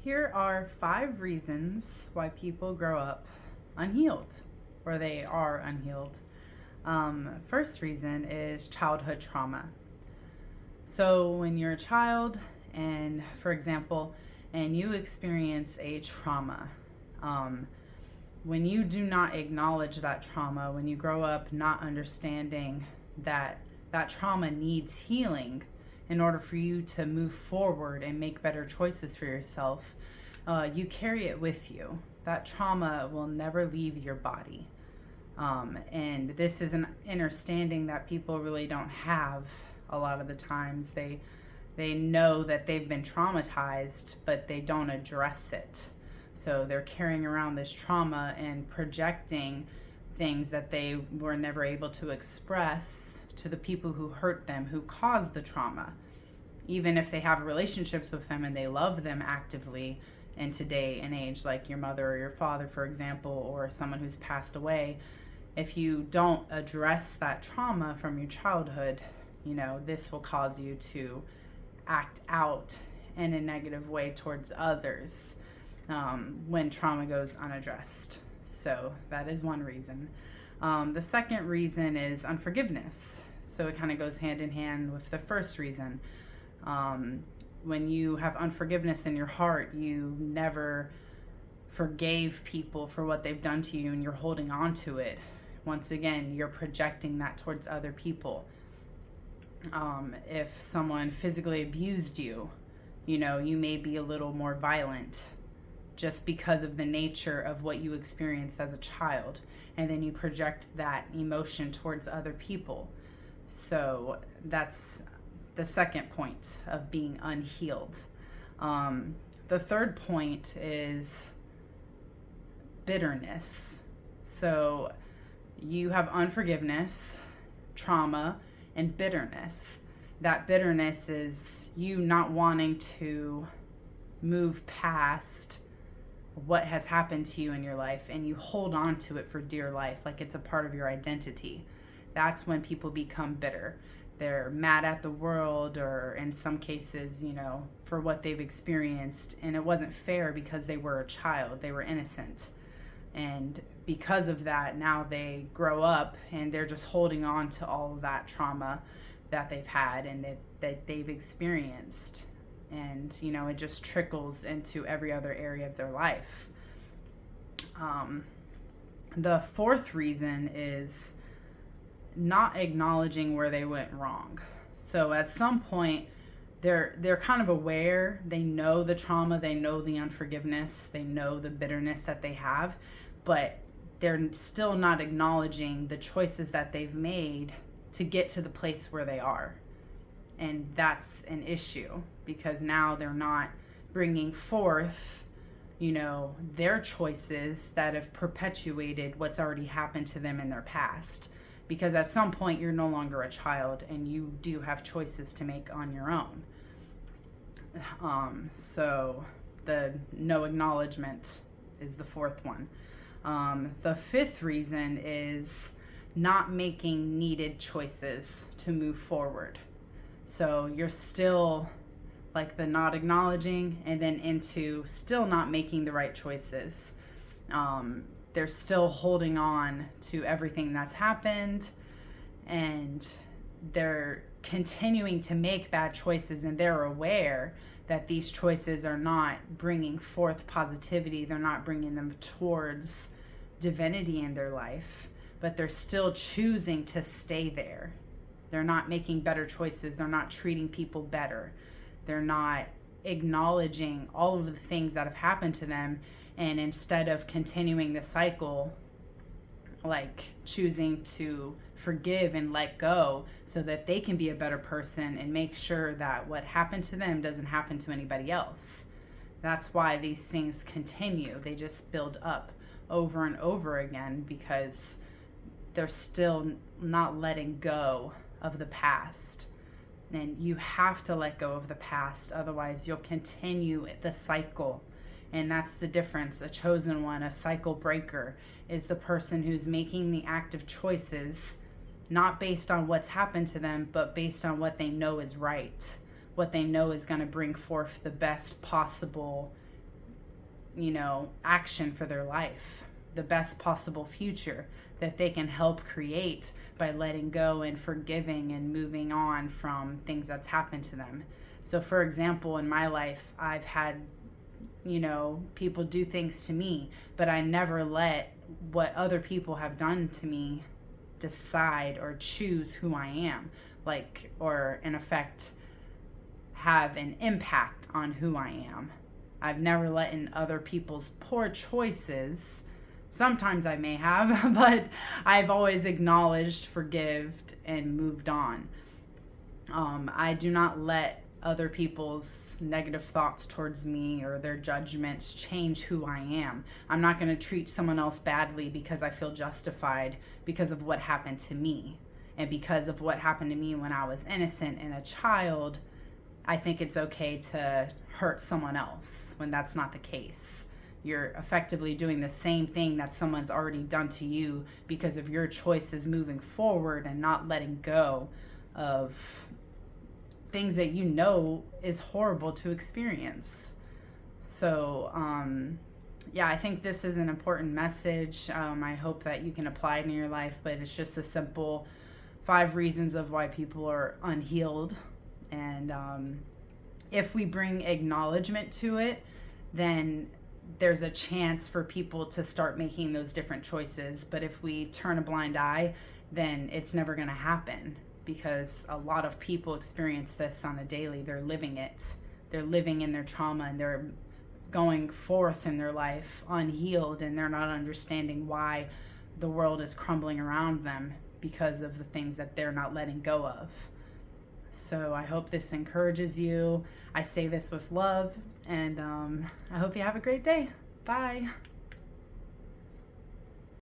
Here are 5 reasons why people grow up unhealed, or they are unhealed. First reason is childhood trauma. So when you're a child, and for example, and you experience a trauma, when you do not acknowledge that trauma, when you grow up not understanding that that trauma needs healing in order for you to move forward and make better choices for yourself, you carry it with you. That trauma will never leave your body. And this is an understanding that people really don't have a lot of the times. They know that they've been traumatized, but they don't address it. So they're carrying around this trauma and projecting things that they were never able to express to the people who hurt them, who caused the trauma. Even if they have relationships with them and they love them actively in today and age, like your mother or your father, for example, or someone who's passed away, if you don't address that trauma from your childhood, this will cause you to act out in a negative way towards others when trauma goes unaddressed. So that is one reason. The second reason is unforgiveness. So it kind of goes hand in hand with the first reason. When you have unforgiveness in your heart, you never forgave people for what they've done to you and you're holding on to it. Once again, you're projecting that towards other people. If someone physically abused you, you may be a little more violent just because of the nature of what you experienced as a child. And then you project that emotion towards other people. So that's the second point of being unhealed. The third point is bitterness. So you have unforgiveness, trauma, and bitterness. That bitterness is you not wanting to move past what has happened to you in your life, and you hold on to it for dear life, like it's a part of your identity. That's when people become bitter. They're mad at the world, or in some cases, for what they've experienced, and it wasn't fair because they were a child, they were innocent. And because of that, now they grow up and they're just holding on to all of that trauma that they've had and that they've experienced. And, it just trickles into every other area of their life. The fourth reason is not acknowledging where they went wrong. So at some point, they're kind of aware, they know the trauma, they know the unforgiveness, they know the bitterness that they have, but they're still not acknowledging the choices that they've made to get to the place where they are. And that's an issue because now they're not bringing forth, their choices that have perpetuated what's already happened to them in their past. Because at some point you're no longer a child and you do have choices to make on your own. So the no acknowledgement is the fourth one. The fifth reason is not making needed choices to move forward. So you're still like the not acknowledging and then into still not making the right choices. They're still holding on to everything that's happened and they're continuing to make bad choices, and they're aware that these choices are not bringing forth positivity. They're not bringing them towards divinity in their life, but they're still choosing to stay there. They're not making better choices. They're not treating people better. They're not acknowledging all of the things that have happened to them. And instead of continuing the cycle, like choosing to forgive and let go so that they can be a better person and make sure that what happened to them doesn't happen to anybody else. That's why these things continue. They just build up over and over again because they're still not letting go of the past. And you have to let go of the past, otherwise you'll continue the cycle. And that's the difference. A chosen one, a cycle breaker, is the person who's making the active choices, not based on what's happened to them, but based on what they know is right, what they know is going to bring forth the best possible action for their life, the best possible future that they can help create by letting go and forgiving and moving on from things that's happened to them. So, for example, in my life, I've had, people do things to me, but I never let what other people have done to me decide or choose who I am, or in effect, have an impact on who I am. I've never let in other people's poor choices. Sometimes I may have, but I've always acknowledged, forgived, and moved on. I do not let other people's negative thoughts towards me or their judgments change who I am. I'm not going to treat someone else badly because I feel justified because of what happened to me. And because of what happened to me when I was innocent and a child, I think it's okay to hurt someone else when that's not the case. You're effectively doing the same thing that someone's already done to you because of your choices moving forward and not letting go of things that is horrible to experience. So, I think this is an important message. I hope that you can apply it in your life, but it's just a simple 5 reasons of why people are unhealed. And if we bring acknowledgement to it, then there's a chance for people to start making those different choices. But if we turn a blind eye, then it's never going to happen, because a lot of people experience this on a daily. They're living it. They're living in their trauma, and they're going forth in their life unhealed, and they're not understanding why the world is crumbling around them because of the things that they're not letting go of. So I hope this encourages you. I say this with love, and I hope you have a great day. Bye.